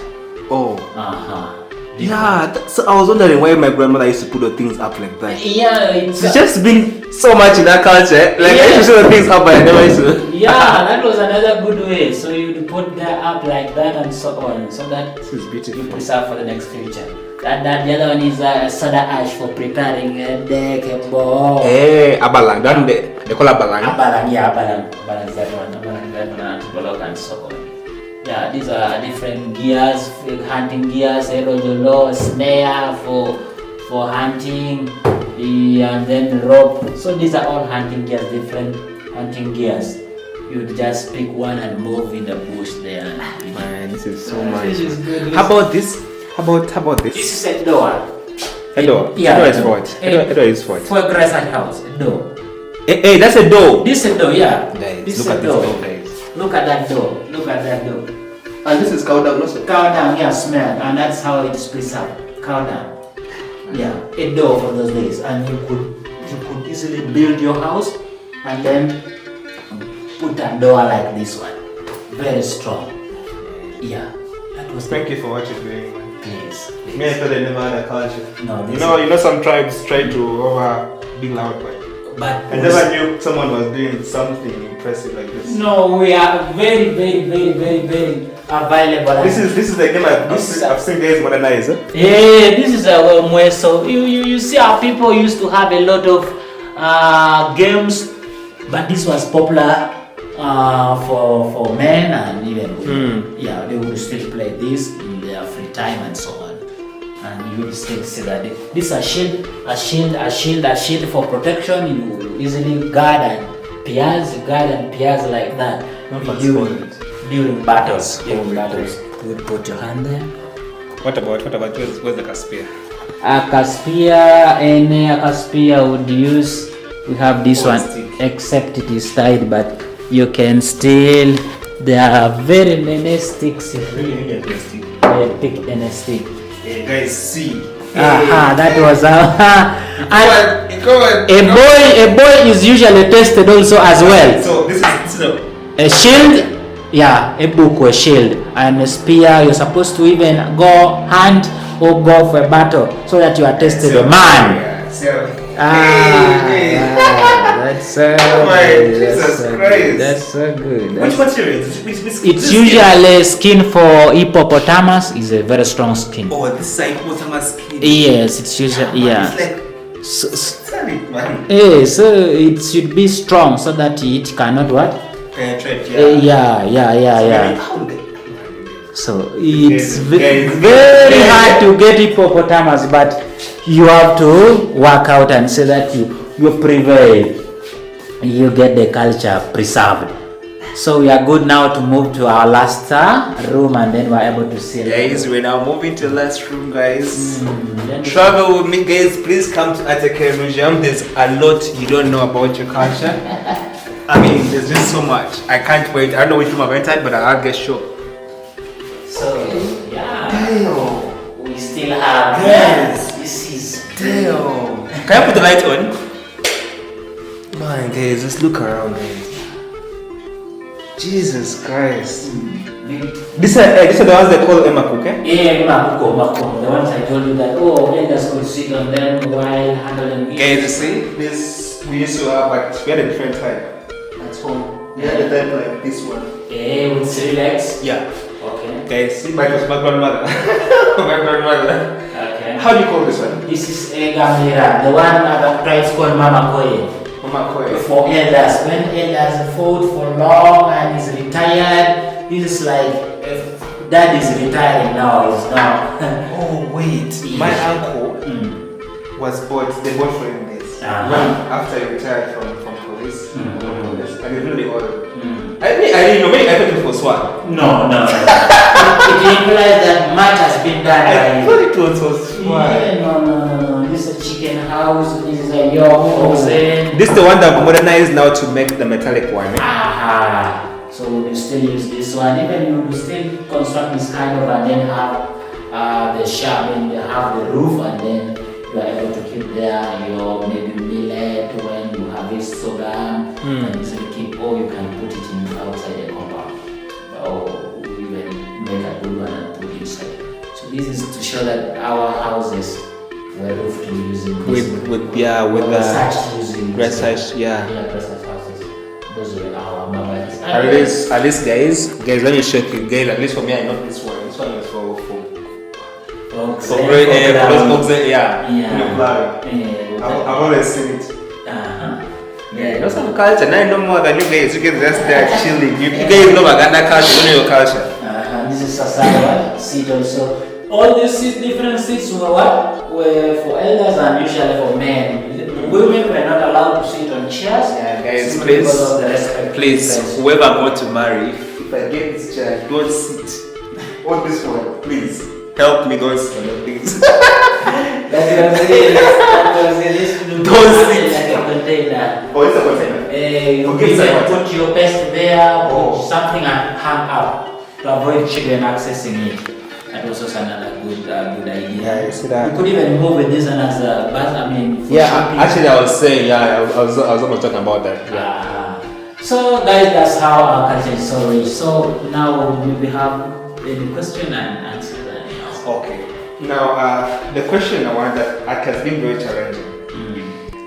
Yeah, so I was wondering why my grandmother used to put the things up like that. Yeah, it's just been so much in that culture. Like I used to put the things up, but I never used to. Yeah, that was another good way. So you'd put that up like that and so on, so that this is beautiful. You preserve for the next future. And the other one is soda ash for preparing a deck and ball. Hey, abalang. They call abalang. Abalang, yeah, abalang. Abalang is that one. Abalang is that one. And so on. Yeah, these are different gears, hunting gears, a snare for hunting, and then rope. So these are all hunting gears, different hunting gears. You just pick one and move in the bush there. Man, this is so much. This is good. How about this? How about this? This is a door. A door? Yeah. A door is what? A door is what? For a grass house, a door. Hey, that's a door. This is a door, yeah. Guys, This is look a at door. this door, guys. Look at that door. Look at that door. And this is cow dung also. Cow down, yeah, smell, and that's how it's preserved. Cow down. Yeah, a door for those days, and you could easily build your house and then put a door like this one. Very strong. Yeah, that was. Thank you for what you're doing, man. Please. Me, I thought they never had a culture. No, You know, some tribes try to be loud, but I never knew someone was doing something impressive like this. no, we are very available. This is the game I've seen guys modernize. Huh? Yeah, this is a mweso. You see how people used to have a lot of games, but this was popular for men and even women. Yeah, they would still play this in their free time and so on. And you will still see that this is a shield for protection. You easily guard and pierce like that during battles. You would put your hand there. What about where's the Caspia? A spear would use. We have this one, except it is tied, but you can still. There are very many sticks here. Pick any stick. Yeah, guys, see. That was a boy is usually tested also as well. So this is A shield, yeah, a book or a shield, and a spear. You're supposed to even go hunt or go for a battle so that you are tested a man. That's so good. That's so good. Which material? It's usually skin for hippopotamus. Is a very strong skin. Oh, this is hippopotamus skin. Yes, it's usually It's like so, man. so it should be strong so that it cannot what? Penetrate, Yeah. So it's very hard to get hippopotamus, but you have to work out and say that you prevail. You get the culture preserved. So we are good now to move to our last room, and then we're able to see. Guys, we're now moving to the last room, guys. Travel with me, guys. Please come to Ateke Museum. There's a lot you don't know about your culture. I mean, there's just so much. I can't wait. I don't know which room I'm entered, but I'll get sure. So we still have. Yes. This is. Damn. Can I put the light on? Man, guys, just look around, guys. Jesus Christ. These are the ones they call emakuke? Yeah, makuko. The ones I told you that, elders could sit on them while handling it. Guys, you see? This we used to have, but we had a different type. That's home. We had a type like this one. Yeah, with 3 legs. Yeah. Okay. Guys, see, my grandmother. My grandmother. Okay. How do you call this one? This is a gamira. The one other tribes called Mama Koye. Mama Koye. For elders. When elders fought for long and is retired, this is like dad is retiring now. Oh wait, my uncle they bought for him this. After he retired from police. And he really old. I didn't know, maybe I thought it was one. No. It implies that much has been done by I thought it was one. Yeah, no. This is a chicken house, this is a yoke. This is the one that modernized now to make the metallic one. So you still use this one, even you still construct this kind of and then have the shop and have the roof, and then you are able to keep there your maybe millet when you harvest sorghum, and easily keep, or you can put it in outside the compound, or even make a good one and put it inside. So this is to show that our houses were roofed using with such using grass houses. Those were our mobiles. At least guys, let me show you. Guys, at least for me, I know this one. This one is for those oxen, I've always seen it. Yeah, you know some culture. Now I know more than you guys. You guys just there chilling. You guys know Uganda culture. You know your culture. this is a side seat also. All these different seats were what? Were for elders and usually for men. Women were not allowed to sit on chairs. Yeah, guys, simply please, because of the respect. please, whoever I'm going to marry, if I get this chair, don't sit on this one, please. Help me, don't sit on the things. That was it. Don't sit. Like a container. Oh, it's a container. You Okay, can put your best there, put something and hang up to avoid children accessing it. That was also another good idea. Yeah, you see that? You could even move with this one as a bus. I mean, for Yeah, shopping. actually, I was saying, I was almost talking about that. Yeah. So guys, that's how our culture is so rich. So now we have any question and answer. Okay. Now, the question I want that has been very challenging.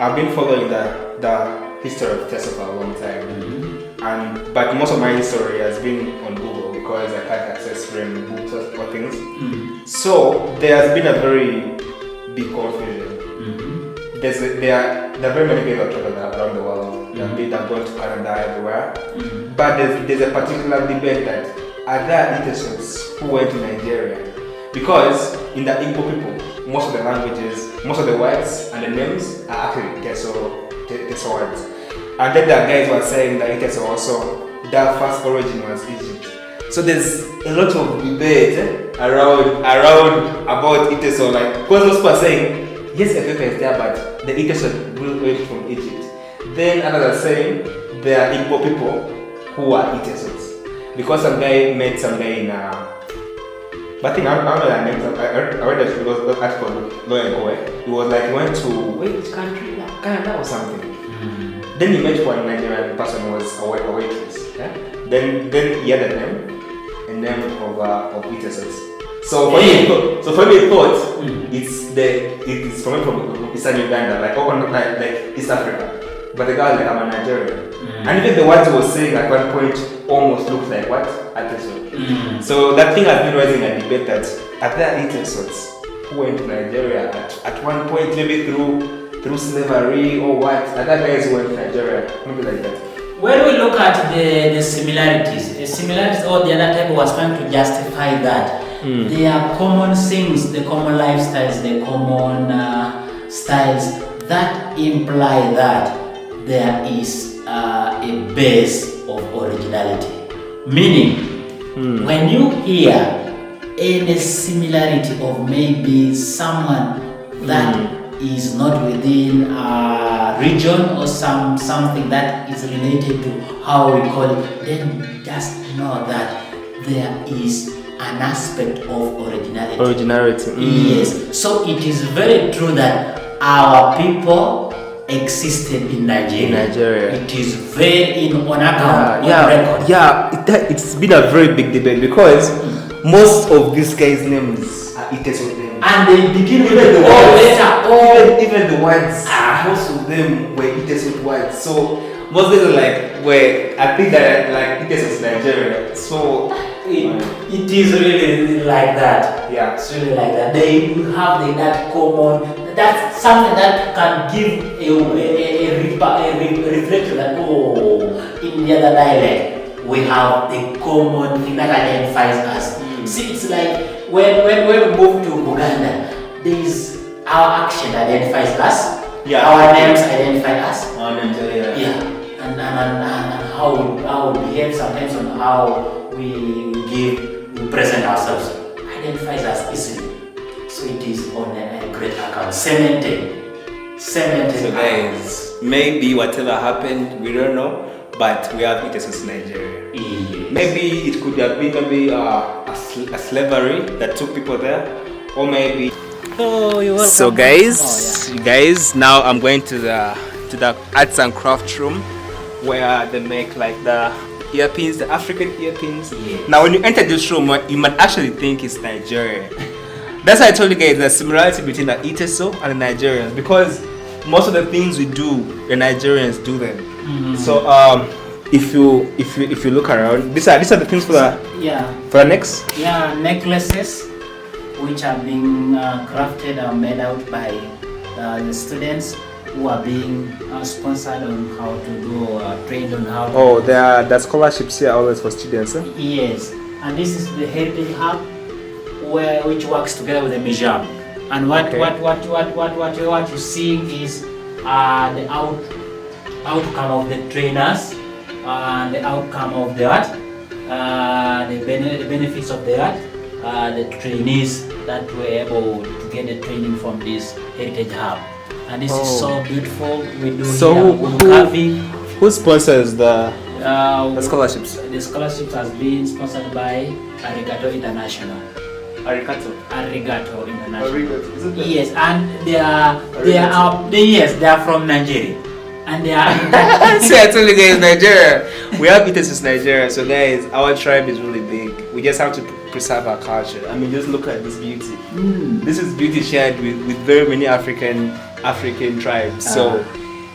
I've been following the history of Teso for a long time, but most of my history has been on Google because I can't access random books or things. So there has been a very big confusion. There are very many people traveling around the world. They've gone to Canada, everywhere. But there's a particular debate that are there Itesos who went to Nigeria? Because in the Igbo people, most of the languages, most of the words and the names are actually Teso words. And then the guys were saying that Iteso also, their first origin was Egypt. So there's a lot of debate around about Iteso, like because those people are saying, yes, Ethiopia is there, but the Iteso grew away from Egypt. Then others are saying there are Igbo people who are Itesos. Because some guy met some guy in but I think I don't know that name. I read that it was an article Ngora. He was like, he went to which country? Canada or something. Then he met one Nigerian person who was a waitress. Yeah? Then he had a name of Itesos. So for me, he thought it's from Eastern Uganda, like East Africa. But the guy was like, I'm a Nigerian. And even the words he was saying at one point almost looked like what? Ateso. So that thing has been raising a debate that are there Itesos who went to Nigeria at one point, maybe through slavery or what? Are there guys who went to Nigeria? Maybe like that. When we look at the similarities, or the other type was trying to justify that. There are common things, the common lifestyles, the common styles that imply that there is a base of originality. Meaning, when you hear any similarity of maybe someone that is not within a region or something that is related to how we call it, then just know that there is an aspect of originality. Yes. So it is very true that our people existed in Nigeria. It is very on account, on record. It's been a very big debate because most of these guys' names are Iteso names. And they begin with the letter. Even the words, most of them were Iteso words. So most of them I think that like Iteso is Nigeria. So it is really like that. Yeah, it's really like that. They have that common. That's something that can give a reflection that in the other dialect we have the common thing that identifies us. See, it's like when we move to Uganda, there's our action identifies us. Yeah. Our names identify us. Yeah. And how we behave sometimes on how we present ourselves identifies us easily. So it is on a great account. Cemented. So guys, maybe whatever happened, we don't know, but we have Itesos in Nigeria. Yes. Maybe it could have been a slavery that took people there, or maybe. Oh, you're welcome. So guys, now I'm going to the arts and craft room where they make like the earpins, the African earpins. Yes. Now when you enter this room, you might actually think it's Nigeria. That's why I told you guys the similarity between the Iteso and the Nigerians, because most of the things we do, the Nigerians do them. So if you look around, these are the things for the necks. Yeah, necklaces which are being crafted and made out by the students who are being sponsored on how to do trained on how to there are scholarships here always for students. Yes, and this is the heritage hub, which works together with the museum. And what you're seeing is the outcome of the trainers, the outcome of the benefits of the trainees that were able to get the training from this heritage hub. And this is so beautiful. We do carving. Who sponsors the scholarships? The scholarships has been sponsored by Arigato International. Arigato International. Yes, and they are from Nigeria. And they are See, I told you guys, Nigeria. We have Iteso Nigeria, so guys, our tribe is really big. We just have to preserve our culture. I mean, just look at this beauty. This is beauty shared with very many African tribes. So,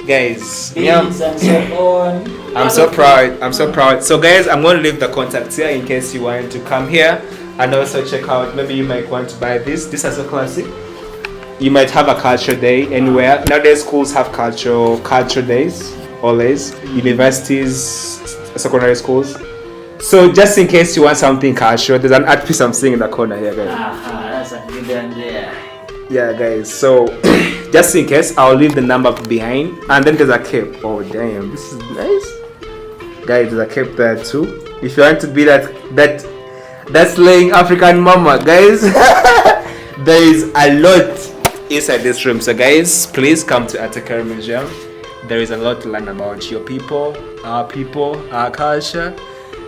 guys, I'm so proud. So, guys, I'm going to leave the contacts here in case you want to come here and also check out. Maybe you might want to buy this. This is a classic. You might have a culture day anywhere. Nowadays, schools have culture days, always. Universities, secondary schools. So just in case you want something cultural, there's an art piece I'm seeing in the corner here, guys. That's a good one there. Yeah, guys. So just in case, I'll leave the number behind. And then there's a cape. Oh, damn. This is nice. Guys, there's a cape there too. If you want to be that's laying African mama, guys. There is a lot inside this room. So guys, please come to Ateso Museum. There is a lot to learn about your people, our culture,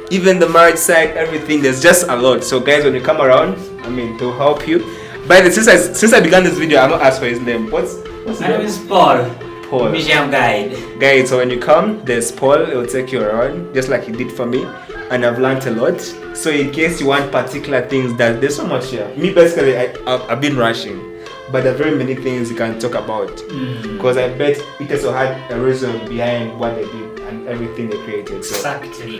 even the marriage side, everything. There's just a lot. So guys, when you come around, I mean, to help you. By the way, since I began this video, I'm not asked for his name. What's his name? My name is Paul. Paul. Museum guide. Guys, so when you come, there's Paul. It will take you around, just like he did for me. And I've learned a lot. So in case you want particular things, there's so much here. Me basically, I've been rushing. But there are very many things you can talk about. Because I bet Iteso had a reason behind what they did and everything they created. So. Exactly.